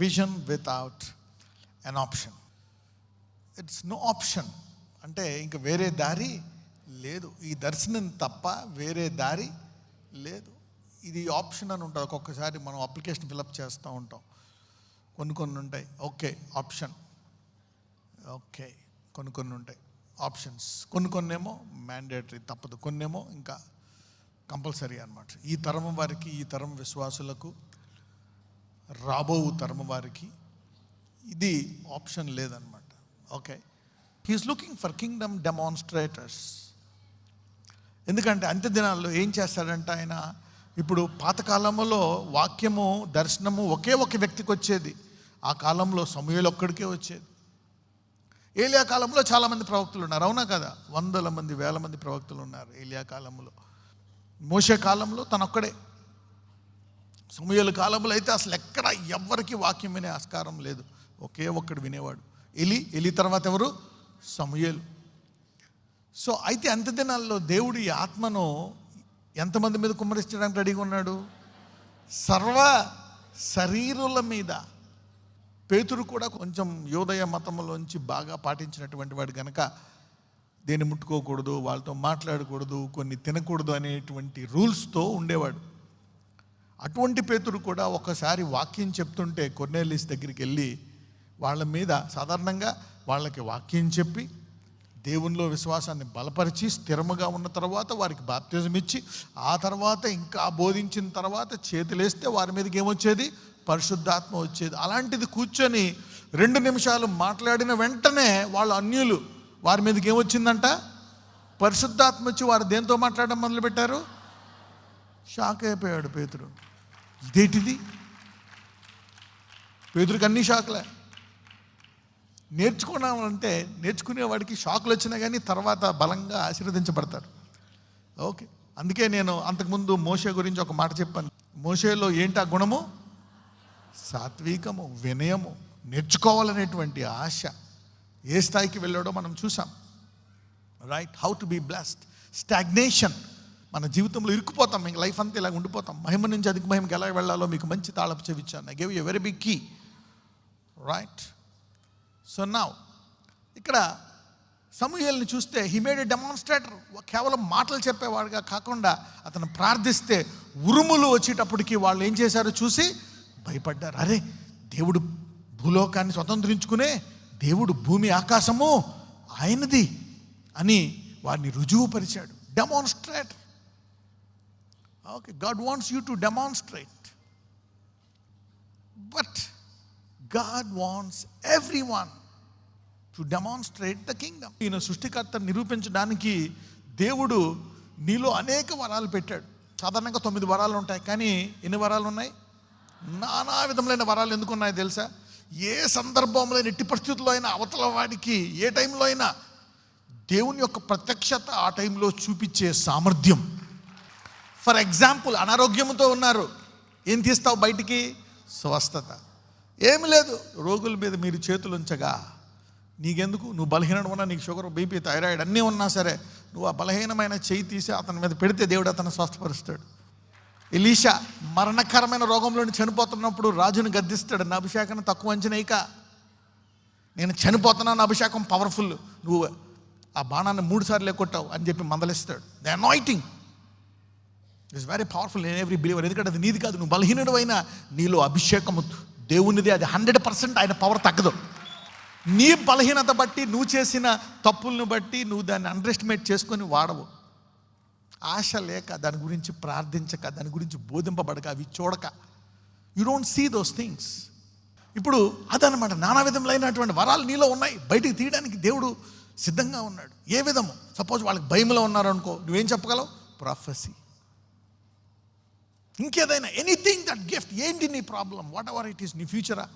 Vision without an option. It's no option అంటే ఇంక వేరే దారి లేదు. ఈ దర్శనం తప్ప వేరే దారి లేదు. ఇది ఆప్షన్ అని ఉంటుంది. ఒక్కొక్కసారి మనం అప్లికేషన్ ఫిలప్ చేస్తూ ఉంటాం. కొన్ని ఉంటాయి ఓకే ఆప్షన్, ఓకే కొన్ని ఉంటాయి ఆప్షన్స్, కొన్నేమో మ్యాండేటరీ తప్పదు, కొన్నేమో ఇంకా కంపల్సరీ అన్నమాట. ఈ తరం వారికి, ఈ తరం విశ్వాసులకు, రాబో తరం వారికి ఇది ఆప్షన్ లేదన్నమాట. Okay, he's looking for kingdom demonstrators. ఎందుకంటే అంత్య దినాల్లో ఏం చేస్తాడంటే ఆయన, ఇప్పుడు పాతకాలంలో వాక్యము దర్శనము ఒకే ఒక వ్యక్తికి వచ్చేది. ఆ కాలంలో సమూయేలు ఒక్కడికే వచ్చేది. ఏలియా కాలంలో చాలామంది ప్రవక్తలు ఉన్నారు, అవునా కదా? వందల మంది, వేల మంది ప్రవక్తలు ఉన్నారు ఏలియా కాలంలో. మోషే కాలంలో తనొక్కడే. సమూయేలు కాలంలో అయితే అసలు ఎక్కడ ఎవ్వరికి వాక్యం వినే ఆస్కారం లేదు, ఒకే ఒక్కడు వినేవాడు. ఎలి తర్వాత ఎవరు? సమూయేలు. సో అయితే అంత్య దినాల్లో దేవుడు ఈ ఆత్మను ఎంతమంది మీద కుమ్మరించడానికి రెడీగా ఉన్నాడు? సర్వ శరీరుల మీద. పేతురు కూడా కొంచెం యోదయ మతంలోంచి బాగా పాటించినటువంటి వాడు కనుక దేన్ని ముట్టుకోకూడదు, వాళ్ళతో మాట్లాడకూడదు, కొన్ని తినకూడదు అనేటువంటి రూల్స్తో ఉండేవాడు. అటువంటి పేతురు కూడా ఒకసారి వాక్యం చెప్తుంటే కొర్నేలియస్ దగ్గరికి వెళ్ళి వాళ్ళ మీద సాధారణంగా వాళ్ళకి వాక్యం చెప్పి దేవునిలో విశ్వాసాన్ని బలపరిచి స్థిరముగా ఉన్న తర్వాత వారికి బాప్తిజం ఇచ్చి ఆ తర్వాత ఇంకా బోధించిన తర్వాత చేతులేస్తే వారి మీదకి ఏమొచ్చేది? పరిశుద్ధాత్మ వచ్చేది. అలాంటిది కూర్చొని 2 నిమిషాలు మాట్లాడిన వెంటనే వాళ్ళు అన్యులు, వారి మీదకి ఏమొచ్చిందంట? పరిశుద్ధాత్మ వచ్చి వారు దేంతో మాట్లాడడం మొదలుపెట్టారు. షాక్ అయిపోయాడు పేతురు. ఇదేంటిది? పేతురికి అన్ని షాక్లే. నేర్చుకున్నామంటే నేర్చుకునేవాడికి షాకులు వచ్చినా కానీ తర్వాత బలంగా ఆశీర్వదించబడతాడు. ఓకే, అందుకే నేను అంతకుముందు మోషే గురించి ఒక మాట చెప్పాను. మోషేలో ఏంటి ఆ గుణము? సాత్వికము, వినయము, నేర్చుకోవాలనేటువంటి ఆశ. ఏ స్థాయికి వెళ్ళాడో మనం చూసాం. Right, how to be blessed. Stagnation, మన జీవితంలో ఇరుక్కుపోతాం, ఇంక లైఫ్ అంతా ఇలాగ ఉండిపోతాం. మహిమ నుంచి అధిక మహిమకి ఎలా వెళ్ళాలో మీకు మంచి తాళపు చెవిచ్చాను. I give you a very big key. Right, so now ఇక్కడ సమూయేలుని చూస్తే హీ మేడ్ ఎ డెమాన్స్ట్రేటర్. కేవలం మాటలు చెప్పేవాడుగా కాకుండా అతను ప్రార్థిస్తే ఉరుములు వచ్చేటప్పటికి వాళ్ళు ఏం చేశారో చూసి భయపడ్డారు. అరే, దేవుడు భూలోకాన్ని స్వతంత్రించుకునే దేవుడు, భూమి ఆకాశము ఆయనది అని వారిని రుజువుపరిచాడు. Demonstrate. Okay, God wants you to demonstrate, but God wants everyone to demonstrate the kingdom. ఈయన సృష్టికర్తను నిరూపించడానికి దేవుడు నీలో అనేక వరాలు పెట్టాడు. సాధారణంగా 9 వరాలు ఉంటాయి, కానీ ఎన్ని వరాలు ఉన్నాయి? నానా విధములైన వరాలు. ఎందుకు ఉన్నాయో తెలుసా? ఏ సందర్భంలో, ఎట్టి పరిస్థితుల్లో అయినా, అవతల వాడికి ఏ టైంలో అయినా దేవుని యొక్క ప్రత్యక్షత ఆ టైంలో చూపించే సామర్థ్యం. ఫర్ ఎగ్జాంపుల్, అనారోగ్యంతో ఉన్నారు, ఏం తీస్తావు బయటికి? స్వస్థత. ఏమి లేదు, రోగుల మీద మీరు చేతులు ఉంచగా నీకెందుకు? నువ్వు బలహీనడు ఉన్నా, నీకు షుగర్, బీపీ, థైరాయిడ్ అన్నీ ఉన్నా సరే, నువ్వు ఆ బలహీనమైన చేయి తీసి అతని మీద పెడితే దేవుడు అతను స్వస్థపరుస్తాడు. ఎలీషా మరణకరమైన రోగంలోని చనిపోతున్నప్పుడు రాజుని గద్దిస్తాడు, నా అభిషేకాన్ని తక్కువ అంచనాయిక, నేను చనిపోతున్నాను, అభిషేకం పవర్ఫుల్, నువ్వు ఆ బాణాన్ని 3 సార్లు కొట్టావు అని చెప్పి మందలిస్తాడు. The anointing is very powerful in every believer. ఎందుకంటే అది నీది కాదు, నువ్వు బలహీనుడు అయినా నీలో అభిషేకము దేవునిది, అది 100% ఆయన పవర్ తగ్గదు. నీ బలహీనత బట్టి, నువ్వు చేసిన తప్పులను బట్టి నువ్వు దాన్ని అండర్ ఎస్టిమేట్ చేసుకొని వాడవు. ఆశ లేక, దాని గురించి ప్రార్థించక, దాని గురించి బోధింపబడక, అవి చూడక, you don't see those things. ఇప్పుడు అదనమాట, నానా విధములైనటువంటి వరాలు నీలో ఉన్నాయి, బయటికి తీయడానికి దేవుడు సిద్ధంగా ఉన్నాడు. ఏ విధము? సపోజ్ వాళ్ళకి భయంలో ఉన్నారు అనుకో, నువ్వేం చెప్పగలవు? ప్రాఫెసీ. ఇంకేదైనా, ఎనీథింగ్, దట్ గిఫ్ట్. ఏంటి నీ problem? Whatever it is, నీ ఫ్యూచరా,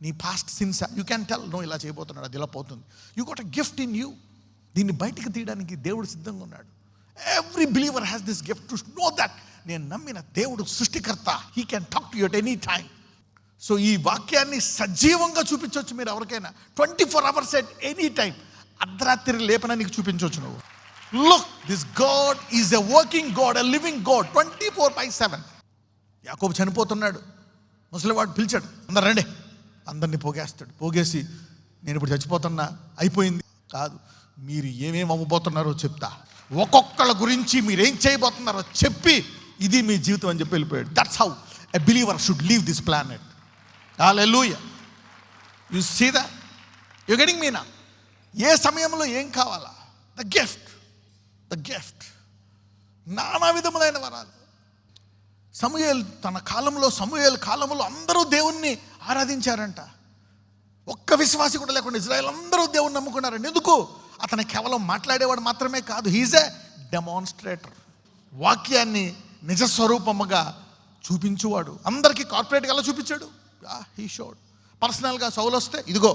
నీ పాస్ట్ సిన్సా, యూ క్యాన్ టెల్, నో ఇలా చేయబోతున్నాడు, అది ఇలా పోతుంది. You got a gift in you. దీన్ని బయటికి తీయడానికి దేవుడు సిద్ధంగా ఉన్నాడు. Every believer has this gift to know that నేను నమ్మిన దేవుడు సృష్టికర్త, he can talk to you at any time. So ఈ వాక్యాన్ని సజీవంగా చూపించవచ్చు మీరు ఎవరికైనా, 24 hours ఎట్ ఎనీ టైం. అర్ధరాత్రి లేపన నీకు చూపించవచ్చు నువ్వు. Look, this God is a working God, a living God, 24/7. యాకోబు చనిపోతున్నాడు, ముసలివాడు పిలిచాడు, అందరు రండి అందరినీ పోగేస్తాడు. పోగేసి నేను ఇప్పుడు చచ్చిపోతున్నా, అయిపోయింది కాదు, మీరు ఏమేమి అవ్వబోతున్నారో చెప్తా, ఒక్కొక్కళ్ళ గురించి మీరేం చేయబోతున్నారో చెప్పి ఇది మీ జీవితం అని చెప్పి వెళ్ళిపోయాడు. That's how a believer should leave this planet. Hallelujah. You see that? You getting me now? ఏ సమయంలో ఏం కావాలా? The gift, the gift. నానా విధములైన వరాలు. సమూయేలు కాలంలో అందరూ దేవుణ్ణి ఆరాధించారంట. ఒక్క విశ్వాసి కూడా లేకుండా ఇజ్రాయెల్ అందరూ దేవుణ్ణి నమ్ముకున్నారండి. ఎందుకు? అతను కేవలం మాట్లాడేవాడు మాత్రమే కాదు, హీజ్ ఎ డెమాన్స్ట్రేటర్. వాక్యాన్ని నిజస్వరూపముగా చూపించువాడు. అందరికీ కార్పొరేట్గా ఎలా చూపించాడు? He showed. పర్సనల్గా సౌలు వస్తే, ఇదిగో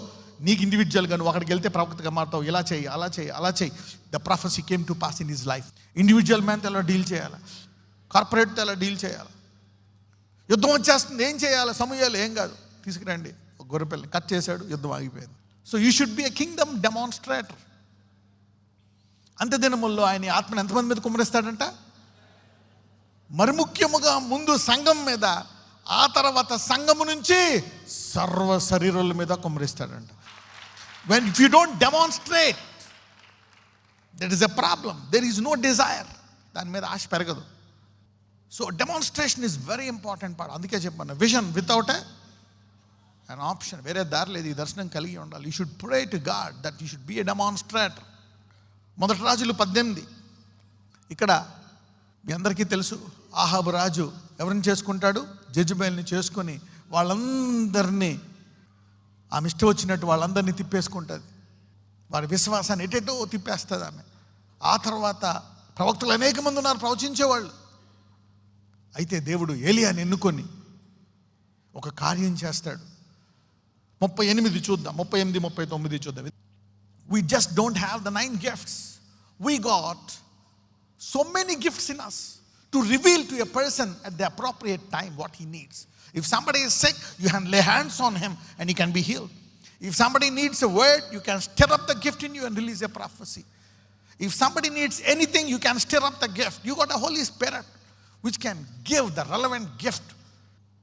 నీకు ఇండివిజువల్గా నువ్వు అక్కడికి వెళ్తే ప్రవక్తగా మారుతావు, ఇలా చేయి, అలా చేయి, అలా చేయి. The prophecy came to pass in his life. Individual మ్యాన్తో ఎలా డీల్ చేయాలి, కార్పొరేట్తో ఎలా డీల్ చేయాలి. యుద్ధం వచ్చేస్తుంది, ఏం చేయాలి? సమూయేలు ఏం కాదు, తీసుకురండి ఒక గొర్రెపిల్లని కట్ చేశాడు, యుద్ధం ఆగిపోయింది. So you should be a Kingdom demonstrator. అంత్య దినముల్లో ఆయన ఆత్మను ఎంతమంది మీద కుమ్మరిస్తాడంట? మరి ముఖ్యముగా ముందు సంఘం మీద, ఆ తర్వాత సంఘము నుంచి సర్వ శరీరుల మీద కుమ్మరిస్తాడంట. If you don't demonstrate, there is a problem. There is no desire. దాని మీద ఆశ పెరగదు. So demonstration is very important part. అందుకే చెప్పాను, విజన్ వితౌట్ an ఆప్షన్. వేరే దారి లేదు. ఈ దర్శనం కలిగి ఉండాలి. You should pray to God that you should be a demonstrator. మొదటి రాజులు 18. ఇక్కడ మీ అందరికీ తెలుసు, ఆహాబు రాజు ఎవరిని చేసుకుంటాడు? జెజబెల్ని చేసుకొని వాళ్ళందరినీ ఆమె ఇష్టం వచ్చినట్టు వాళ్ళందరినీ తిప్పేసుకుంటుంది. వారి విశ్వాసాన్ని ఎటెటో తిప్పేస్తుంది ఆమె. ఆ తర్వాత ప్రవక్తలు అనేక మంది ఉన్నారు ప్రవచించేవాళ్ళు. అయితే దేవుడు ఏలియాని ఎన్నుకొని ఒక కార్యం చేస్తాడు. 38 చూద్దాం, 38, 39 చూద్దాం. We just don't have the 9 gifts. We got so many gifts in us to reveal to a person at the appropriate time what he needs. If somebody is sick, you can lay hands on him and he can be healed. If somebody needs a word, you can stir up the gift in you and release a prophecy. If somebody needs anything, you can stir up the gift. You got a Holy Spirit which can give the relevant gift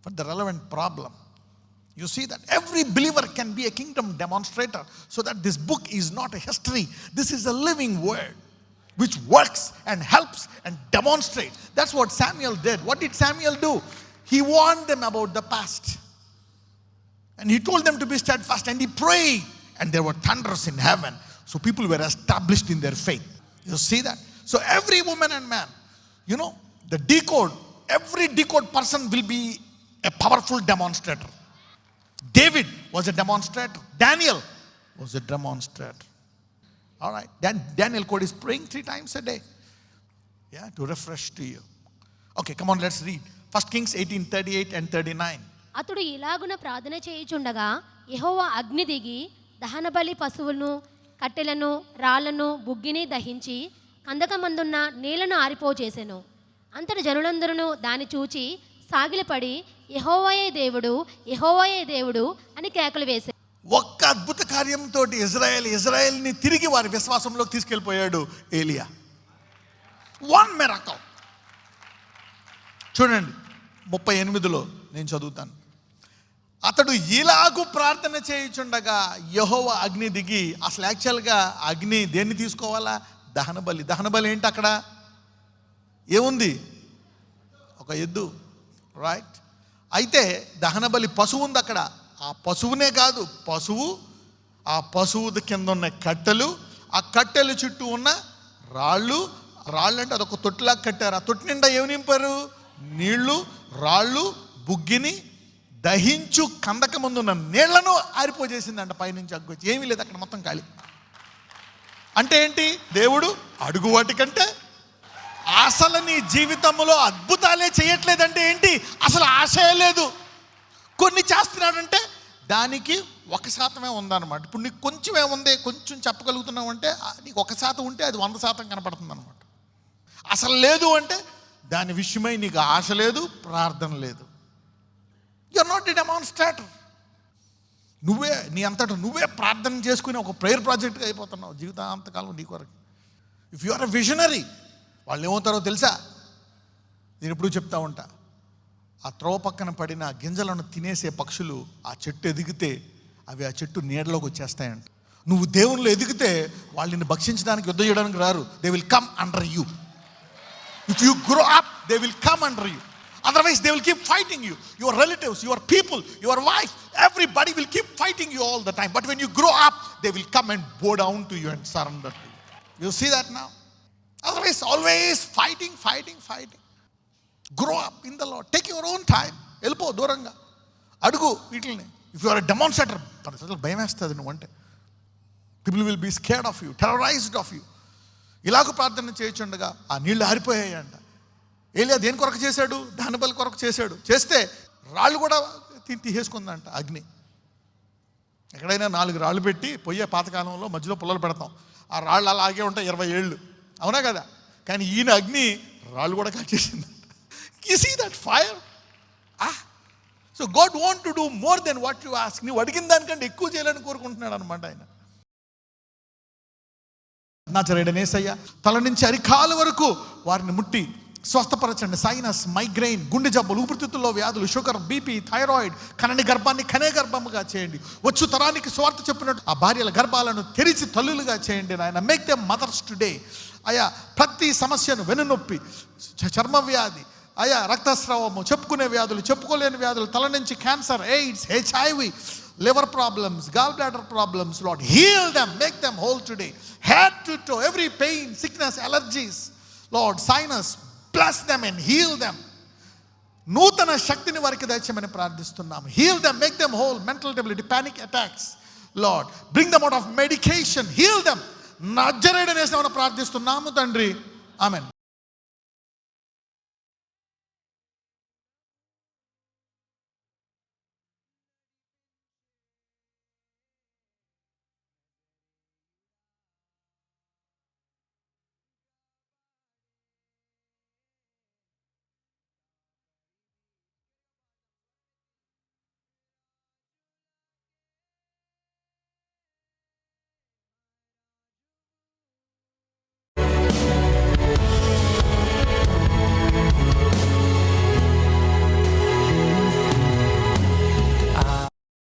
for the relevant problem. You see that every believer can be a kingdom demonstrator, so that this book is not a history. This is a living word which works and helps and demonstrates. That's what Samuel did. What did Samuel do? He warned them about the past, and he told them to be steadfast, and he prayed, and there were thunders in heaven. So people were established in their faith. You see that? So every woman and man, you know, every decode person will be a powerful demonstrator. David was a demonstrator. Daniel was a demonstrator. All right. Daniel code is praying 3 times a day. Yeah, to refresh to you. Okay, come on, let's read. 1 Kings 18:38 and 39. అతడు ఇలాగున ప్రార్థన చేయుచుండగా యెహోవా అగ్ని దిగి దహనబలి పశువులను, కట్టెలను, రాళ్లను, బుగ్గిని దహించి కందకమందున్న నీళ్లను ఆరిపోజేసెను. అంతటి జనులందరూ దాన్ని చూచి సాగిలపడి యెహోవాయే దేవుడు, యెహోవాయే దేవుడు అని కేకలు వేశారు. ఒక్క అద్భుత కార్యంతో ఇజ్రాయెల్ని తిరిగి వారి విశ్వాసంలోకి తీసుకెళ్ళిపోయాడు ఏలియా. 1 miracle. చూడండి 38లో నేను చదువుతాను. అతడు ఇలాగు ప్రార్థన చేయుచుండగా యెహోవా అగ్ని దిగి, అసలు యాక్చువల్గా అగ్ని దేన్ని తీసుకోవాలా? దహనబలి. దహనబలి ఏంటి? అక్కడ ఏముంది? ఒక ఎద్దు, రైట్? అయితే దహనబలి పశువు ఉంది అక్కడ. ఆ పశువునే కాదు, ఆ పశువు కింద ఉన్న కట్టెలు, ఆ కట్టెల చుట్టూ ఉన్న రాళ్ళు అంటే అదొక తొట్టిలా కట్టారు. ఆ తొట్టి నిండా ఏమి నింపారు? నీళ్లు, రాళ్ళు, బుగ్గిని దహించు కందక ముందు ఉన్న నీళ్లను ఆరిపోజేసిందంట. పైనుంచి అగ్గు ఏమీ లేదు అక్కడ, మొత్తం ఖాళీ. అంటే ఏంటి? దేవుడు అడుగు వాటికంటే అసలు నీ జీవితంలో అద్భుతాలే చేయట్లేదంటే ఏంటి? అసలు ఆశే లేదు. కొన్ని చేస్తున్నాడంటే దానికి 1% ఉందన్నమాట. ఇప్పుడు నీకు కొంచెం ఏముంది, కొంచెం చెప్పగలుగుతున్నావు అంటే నీకు 1% ఉంటే అది 100% కనపడుతుంది అనమాట. అసలు లేదు అంటే దాని విషయమై నీకు ఆశ లేదు, ప్రార్థన లేదు. You are not a demonstrator. నీ అంతటా నువ్వే ప్రార్థన చేసుకుని ఒక ప్రేయర్ ప్రాజెక్ట్గా అయిపోతున్నావు జీవితాంతకాలం నీ కొరకు. If you are a visionary, వాళ్ళు ఏమవుతారో తెలుసా? నేను ఎప్పుడు చెప్తా ఉంటా, ఆ త్రోవ పక్కన పడిన గింజలను తినేసే పక్షులు ఆ చెట్టు ఎదిగితే అవి ఆ చెట్టు నీడలోకి వచ్చేస్తాయంట. నువ్వు దేవునిలో ఎదిగితే వాళ్ళని భక్షించడానికి, యుద్ధం చేయడానికి రారు. They will come under you. If you grow up, they will come under you. Otherwise, they will keep fighting you. Your relatives, your people, your wife, everybody will keep fighting you all the time. But when you grow up, they will come and bow down to you and surrender to you. You see that now? Otherwise, always fighting. Grow up in the Lord. Take your own time. Elpo దూరంగా అడుగు వీటిని. If you are a demonstrator, అసలు భయం వేస్తుంది నువ్వు అంటే. People will be scared of you, terrorized of you. ఇలాగ ప్రార్థన చేయొచ్చుండగా ఆ నీళ్లు ఆరిపోయాయి అంట. ఏలియా దేని కొరకు చేశాడు? దహనబలి కొరకు చేశాడు. చేస్తే రాళ్ళు కూడా తీసేసుకుందంట అగ్ని. ఎక్కడైనా 4 రాళ్ళు పెట్టి పొయ్యే పాతకాలంలో మధ్యలో పుల్లలు పెడతాం. ఆ రాళ్ళు అలాగే ఉంటాయి 20 ఏళ్ళు, అవునా కదా? కానీ ఈయన అగ్ని రాళ్ళు కూడా కాచేసింది. You see that fire. So God want to do more than what you ask. నువ్వు అడిగిన దానికంటే ఎక్కువ చేయాలని కోరుకుంటున్నాడు అనమాట ఆయన. నజరేయుడైన యేసయ్య తల నుంచి అరికాలు వరకు వారిని ముట్టి స్వస్థపరచండి. సైనస్, మైగ్రెయిన్, గుండె జబ్బులు, ఊపిరితిత్తుల్లో వ్యాధులు, షుగర్, బీపీ, థైరాయిడ్, కనని గర్భాన్ని కనే గర్భముగా చేయండి. వచ్చు తరానికి స్వార్థ చెప్పినట్టు ఆ భార్యల గర్భాలను తెరిచి తల్లులుగా చేయండి నాయన. Make them mothers today. అయ్యా ప్రతి సమస్యను, వెన్నునొప్పి, చర్మ వ్యాధి, అయ్యా రక్తస్రావము, చెప్పుకునే వ్యాధులు, చెప్పుకోలేని వ్యాధులు, తల నుంచి cancer, AIDS, HIV, liver problems, gallbladder problems, Lord, heal them, make them whole today. Head to toe, every pain, sickness, allergies, Lord, sinus, bless them and heal them. నూతన శక్తిని వారికి దయచేయమని ప్రార్థిస్తున్నాము. Heal them, make them whole. Mental debility, panic attacks, Lord, bring them out of medication, heal them. నజరేయుడైన యేసునామమున ప్రార్థిస్తున్నాము తండ్రి, ఆమేన్.